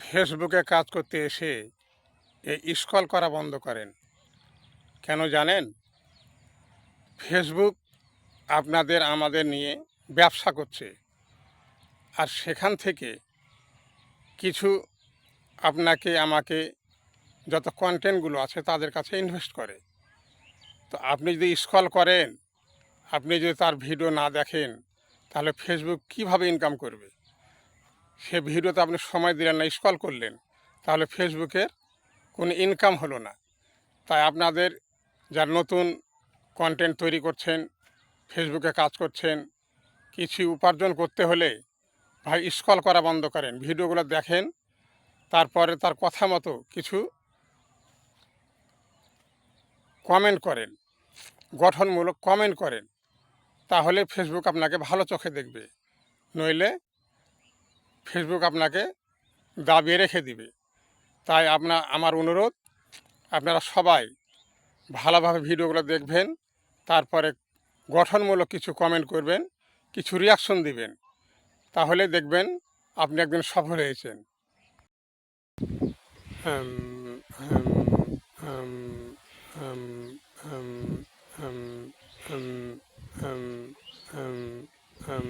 ফেসবুকে কাজ করতে এসে এই স্ক্রল করা বন্ধ করেন। কেন জানেন? ফেসবুক আপনাদের আমাদের নিয়ে ব্যবসা করছে, আর সেখান থেকে কিছু আপনাকে আমাকে যত কন্টেন্টগুলো আছে তাদের কাছে ইনভেস্ট করে। তো আপনি যদি স্ক্রল করেন, আপনি যদি তার ভিডিও না দেখেন, তাহলে ফেসবুক কিভাবে ইনকাম করবে? সে ভিডিওতে আপনি সময় দিলেন না, স্ক্রল করলেন, তাহলে ফেসবুকের কোনো ইনকাম হলো না। তাই আপনাদের যারা নতুন কন্টেন্ট তৈরি করছেন, ফেসবুকে কাজ করছেন, কিছু উপার্জন করতে হলে ভাই স্ক্রল করা বন্ধ করেন, ভিডিওগুলো দেখেন, তারপরে তার কথা মতো কিছু কমেন্ট করেন, গঠনমূলক কমেন্ট করেন, তাহলে ফেসবুক আপনাকে ভালো চোখে দেখবে। নইলে ফেসবুক আপনাকে দাবিয়ে রেখে দিবে। তাই আমার অনুরোধ, আপনারা সবাই ভালোভাবে ভিডিওগুলো দেখবেন, তারপরে গঠনমূলক কিছু কমেন্ট করবেন, কিছু রিয়াকশন দিবেন, তাহলে দেখবেন আপনি একদিন সফল হয়েছেন। হুম, হুম, হুম, হুম, হুম, হুম, হুম, হুম, হুম, হুম,